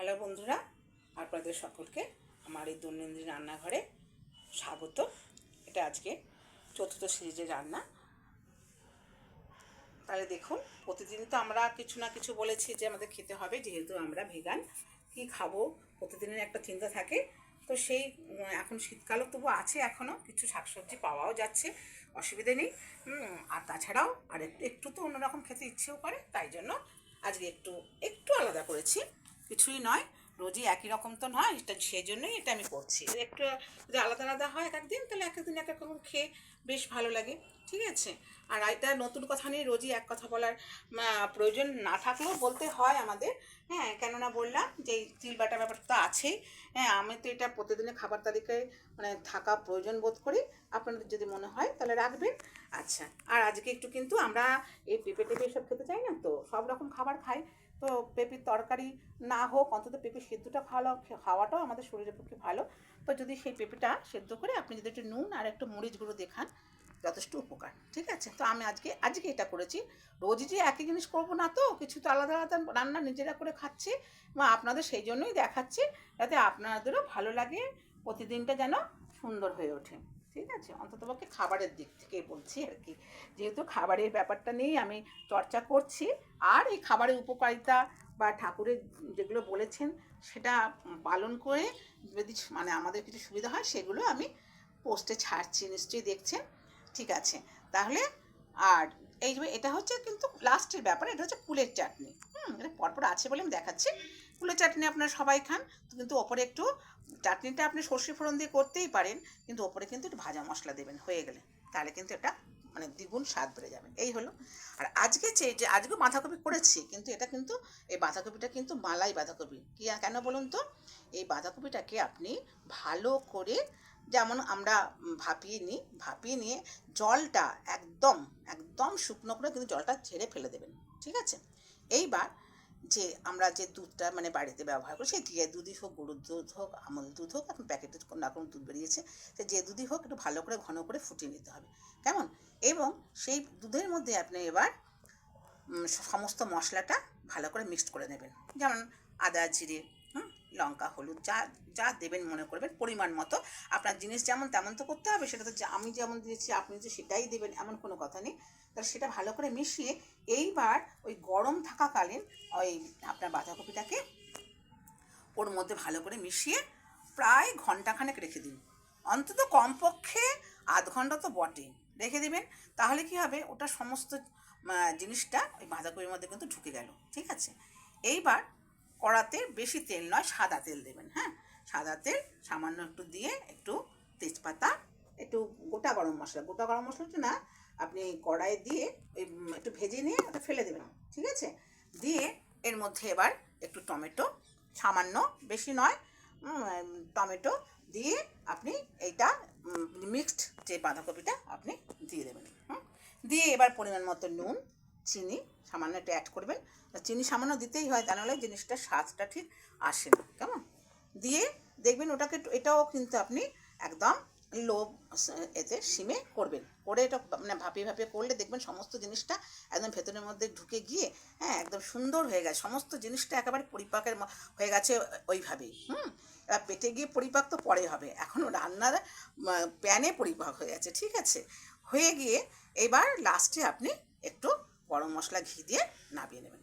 Hello বন্ধুরা, আপনাদের সকলকে আমার এই দৈনন্দিন রান্নাঘরে স্বাগত। এটা আজকে চতুর্থ সিরিজের রান্না। তাহলে দেখুন, প্রতিদিন তো আমরা কিছু না কিছু বলেছি যে আমাদের খেতে হবে, যেহেতু আমরা ভেগান। কি খাবো প্রতিদিনের একটা চিন্তা থাকে। তো সেই এখন শীতকালও তবু আছে, এখনও কিছু শাকসবজি পাওয়াও যাচ্ছে, অসুবিধে নেই। আর তাছাড়াও আর একটু একটু তো অন্যরকম খেতে ইচ্ছেও করে, তাই জন্য আজকে একটু একটু আলাদা করেছি। কিছুই নয়, রোজই একই রকম তো নয়, এটা সেই জন্যই এটা আমি করছি। একটু যদি আলাদা আলাদা হয় এক একদিন, তাহলে এক একদিন এক এক রকম খেয়ে বেশ ভালো লাগে। ঠিক আছে। আর এটা নতুন কথা নিয়ে রোজই এক কথা বলার প্রয়োজন না থাকলেও বলতে হয় আমাদের। হ্যাঁ, কেননা বললাম যে এই তিল বাটা ব্যাপারটা তো আছেই। হ্যাঁ, আমি তো এটা প্রতিদিনের খাবার তালিকায় থাকা প্রয়োজন বোধ করি। আপনাদের যদি মনে হয় তাহলে রাখবেন। আচ্ছা, আর আজকে একটু কিন্তু আমরা এই পেঁপে টেপে এসব খেতে চাই না, তো সব রকম খাবার খাই। তো পেঁপের তরকারি না হোক, অন্তত পেঁপে সেদ্ধটা খাওয়াটাও আমাদের শরীরের পক্ষে ভালো। তো যদি সেই পেঁপেটা সেদ্ধ করে আপনি যদি একটু নুন আর একটু মরিচ গুঁড়ো দেখান, যথেষ্ট উপকার। ঠিক আছে। তো আমি আজকে এটা করেছি। রোজই যে একই জিনিস করবো না, তো কিছু তো আলাদা আলাদা রান্না নিজেরা করে খাচ্ছি, বা আপনাদের সেই জন্যই দেখাচ্ছি, যাতে আপনাদেরও ভালো লাগে, প্রতিদিনটা যেন সুন্দর হয়ে ওঠে। ঠিক আছে, অন্ততপক্ষে খাবারের দিক থেকেই বলছি আর কি, যেহেতু খাবারের ব্যাপারটা নিয়েই আমি চর্চা করছি। আর এই খাবারের উপকারিতা বা ঠাকুরের যেগুলো বলেছেন সেটা পালন করে যদি আমাদের কিছু সুবিধা হয়, সেগুলো আমি পোস্টে ছাড়ছি, নিশ্চয়ই দেখছেন। ঠিক আছে, তাহলে আর এই যে এটা হচ্ছে কিন্তু লাস্টের ব্যাপার, এটা হচ্ছে কুলের চাটনি। এটা পরপর আছে বলে আমি দেখাচ্ছি। কুলের চাটনি আপনারা সবাই খান, কিন্তু ওপরে একটু চাটনিটা আপনি সর্ষে ফোড়ন দিয়ে করতেই পারেন, কিন্তু ওপরে কিন্তু একটু ভাজা মশলা দেবেন হয়ে গেলে, তাহলে কিন্তু এটা দ্বিগুণ স্বাদ বেড়ে যাবে। এই হলো। আর আজকে বাঁধাকপি করেছি, কিন্তু এটা কিন্তু এই বাঁধাকপিটা কিন্তু মালাই বাঁধাকপি। কেন বলুন তো? এই বাঁধাকপিটাকে আপনি ভালো করে, যেমন আমরা ভাপিয়ে নিয়ে জলটা একদম একদম শুকনো করে কিন্তু জলটা ঝেড়ে ফেলে দেবেন। ঠিক আছে। এইবার আমরা যে দুধটা বাড়িতে ব্যবহার করি, সেই দুধই হোক, গরুর দুধ হোক, আমল দুধ হোক, এখন প্যাকেটের রকম দুধ বেরিয়েছে, সে যে দুধই হোক একটু ভালো করে ঘন করে ফুটিয়ে নিতে হবে। কেমন? এবং সেই দুধের মধ্যে আপনি এবার সমস্ত মশলাটা ভালো করে মিক্সড করে নেবেন। যেমন আদা, জিরে, লঙ্কা, হলুদ, যা যা দেবেন মনে করবেন পরিমাণ মতো। আপনার জিনিস যেমন তেমন তো করতে হবে, সেটা তো আমি যেমন দিয়েছি আপনি যে সেটাই দেবেন এমন কোনো কথা নেই। তাহলে সেটা ভালো করে মিশিয়ে এইবার ওই গরম থাকাকালীন ওই আপনার বাঁধাকপিটাকে ওর মধ্যে ভালো করে মিশিয়ে প্রায় ঘন্টাখানেক রেখে দিন। অন্তত কমপক্ষে আধ ঘন্টা তো বটে রেখে দেবেন। তাহলে কি হবে, ওটা সমস্ত জিনিসটা ওই বাঁধাকপির মধ্যে কিন্তু ঢুকে গেল। ঠিক আছে। এইবার কড়াতে বেশি তেল নয়, সাদা তেল দেবেন। হ্যাঁ, সাদা তেল সামান্য একটু দিয়ে, একটু তেজপাতা, একটু গোটা গরম মশলাটা না, আপনি কড়াইয়ে দিয়ে ওই একটু ভেজে নিয়ে ওটা ফেলে দেবেন। ঠিক আছে। দিয়ে এর মধ্যে এবার একটু টমেটো, সামান্য, বেশি নয়, টমেটো দিয়ে আপনি এইটা মিক্সড যে বাঁধাকপিটা আপনি দিয়ে দেবেন। দিয়ে এবার পরিমাণ মতো নুন, চিনি সামান্য একটু অ্যাড করবেন। চিনি সামান্য দিতেই হয়, তা নাহলে জিনিসটার স্বাদটা ঠিক আসে না। কেমন? দিয়ে দেখবেন ওটাকে, এটাও কিন্তু আপনি একদম লো এতে সিমে করবেন। করে এটা ভাপিয়ে ভাপিয়ে করলে দেখবেন সমস্ত জিনিসটা একদম ভেতরের মধ্যে ঢুকে গিয়ে, হ্যাঁ, একদম সুন্দর হয়ে গেছে, সমস্ত জিনিসটা একেবারে পরিপাকের হয়ে গেছে ওইভাবেই। এবার পেটে গিয়ে পরিপাক তো পরে হবে, এখনও রান্নার প্যানে পরিপাক হয়ে গেছে। ঠিক আছে। হয়ে গিয়ে এবার লাস্টে আপনি একটু গরম মশলা ঘি দিয়ে নামিয়ে নেবেন।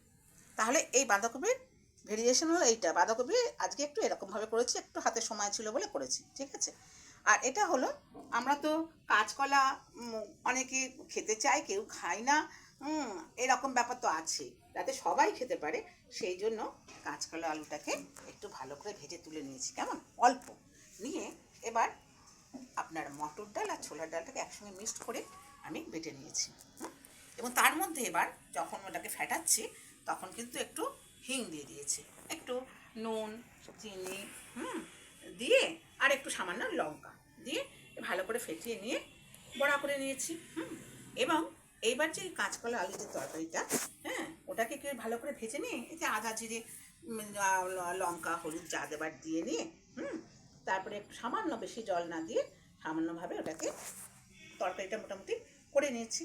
তাহলে এই বাঁধাকপির ভেরিয়েশন হলো এইটা। বাঁধাকপি আজকে একটু এরকমভাবে করেছি, একটু হাতে সময় ছিল বলে করেছি। ঠিক আছে। আর এটা হলো, আমরা তো কাঁচকলা অনেকে খেতে চায়, কেউ খায় না। এরকম ব্যাপার তো আছে, যাতে সবাই খেতে পারে সেই জন্য কাঁচকলা আলুটাকে একটু ভালো করে ভেজে তুলে নিয়েছি। কেমন? অল্প নিয়ে এবার আপনার মটর ডাল আর ছোলার ডালটাকে একসঙ্গে মিক্সড করে আমি বেটে নিয়েছি। এবং তার মধ্যে এবার যখন ওটাকে ফেটাচ্ছি, তখন কিন্তু একটু হিং দিয়ে দিয়েছি, একটু নুন, চিনি দিয়ে, আর একটু সামান্য লঙ্কা দিয়ে ভালো করে ফেটিয়ে নিয়ে বড়া করে নিয়েছি। এবং এইবার যে কাঁচকলা আলু যে তরকারিটা, হ্যাঁ, ওটাকে একটু ভালো করে ভেজে নিয়ে এই যে আদা, জিরে, লঙ্কা, হলুদ যা দেবার দিয়ে নিয়ে, তারপরে একটু সামান্য, বেশি জল না দিয়ে সামান্যভাবে ওটাকে তরকারিটা মোটামুটি করে নিয়েছি।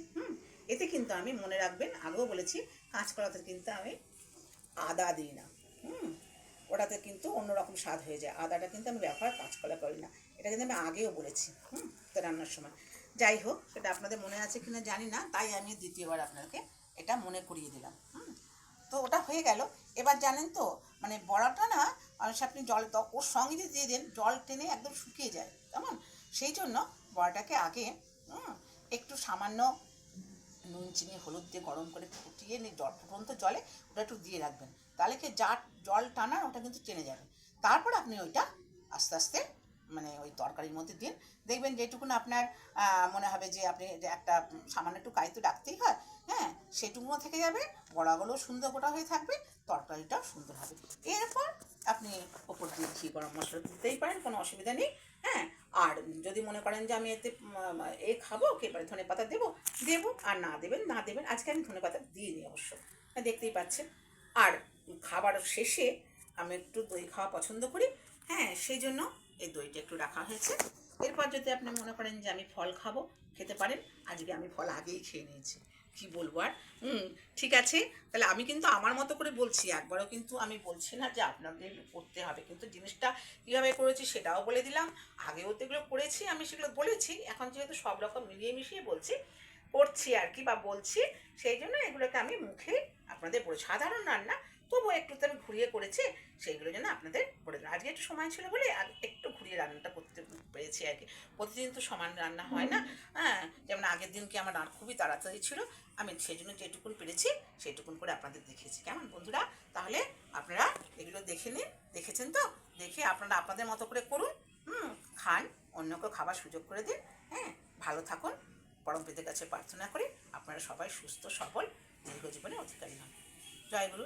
এতে কিন্তু আমি, মনে রাখবেন, আগেও বলেছি, কাঁচকলাতে কিন্তু আমি আদা দিই না। ওটাতে কিন্তু অন্যরকম স্বাদ হয়ে যায়। আদাটা কিন্তু আমি ব্যবহার কাঁচকলা করি না, এটা কিন্তু আমি আগেও বলেছি তো রান্নার সময়। যাই হোক, সেটা আপনাদের মনে আছে কিনা জানি না, তাই আমি দ্বিতীয়বার আপনাকে এটা মনে করিয়ে দিলাম। তো ওটা হয়ে গেল। এবার জানেন তো মানে বড়াটা না, আপনি জল তো ওর সঙ্গে যদি দিয়ে দেন জল টেনে একদম শুকিয়ে যায়, কেমন? সেই জন্য বড়াটাকে আগে একটু সামান্য নুন চিনি হলুদ দিয়ে গরম করে ফুটিয়ে নিয়ে ফুটন্ত জলে ওটা একটু দিয়ে রাখবেন, তাহলে কি যা জল টানা ওটা কিন্তু টেনে যাবে। তারপর আপনি ওইটা আস্তে আস্তে মানে ওই তরকারির মধ্যে দিন, দেখবেন যেটুকুন আপনার মনে হবে যে আপনি একটা সামান্য একটু কাইতে ডাকতেই হয়, হ্যাঁ, সেটুকুও থেকে যাবে, বড়াগুলোও সুন্দর গোটা হয়ে থাকবে, তরকারিটাও সুন্দর হবে। এরপর আপনি ওপর দিয়ে ঘি গরম মশলা দিতেই পারেন, কোনো অসুবিধা নেই। হ্যাঁ, আর যদি মনে করেন যে আমি এতে খাবো কি এবারে ধনে পাতা দেবো, আর না দেবেন না দেবেন, আজকে আমি ধনে পাতা দিইনি অবশ্য, দেখতেই পাচ্ছেন। আর খাবার শেষে আমি একটু দই খাওয়া পছন্দ করি, হ্যাঁ, সেই জন্য এই দইটা একটু রাখা হয়েছে। এরপর যদি আপনি মনে করেন যে আমি ফল খাবো, খেতে পারেন। আজকে আমি ফল আগেই খেয়ে নিয়েছি, কি বলবো আর। ঠিক আছে, তাহলে আমি কিন্তু আমার মতো করে বলছি, একবারও কিন্তু আমি বলছি না যে আপনাদের করতে হবে, কিন্তু জিনিসটা কীভাবে করেছি সেটাও বলে দিলাম। আগেও তো এগুলো করেছি, আমি সেগুলো বলেছি, এখন যেহেতু সব রকম মিলিয়ে মিশিয়ে বলছি, করছি আর কি, বা বলছি, সেই জন্য এগুলোকে আমি মুখে আপনাদের বলে, সাধারণ রান্না তবুও একটু তো আমি ঘুরিয়ে করেছি, সেইগুলো যেন আপনাদের বলে দিলাম। আজকে একটু সময় ছিল বলে একটু ঘুরিয়ে রান্নাটা করতে পেরেছি আর কি। প্রতিদিন তো সমান রান্না হয় না, হ্যাঁ, যেমন আগের দিনকে আমার খুবই তাড়াতাড়ি ছিল, আমি সেই জন্য যেটুকুন পেরেছি সেইটুকুন করে আপনাদের দেখিয়েছি। কেমন বন্ধুরা? তাহলে আপনারা এগুলো দেখে নিন, দেখেছেন তো, দেখে আপনারা আপনাদের মতো করে করুন, খান, অন্যকেও খাবার সুযোগ করে দিন। হ্যাঁ, ভালো থাকুন, পরম পিতার কাছে প্রার্থনা করি আপনারা সবাই সুস্থ সবল দীর্ঘ জীবনে অধিকারী হন। জয় গুরু।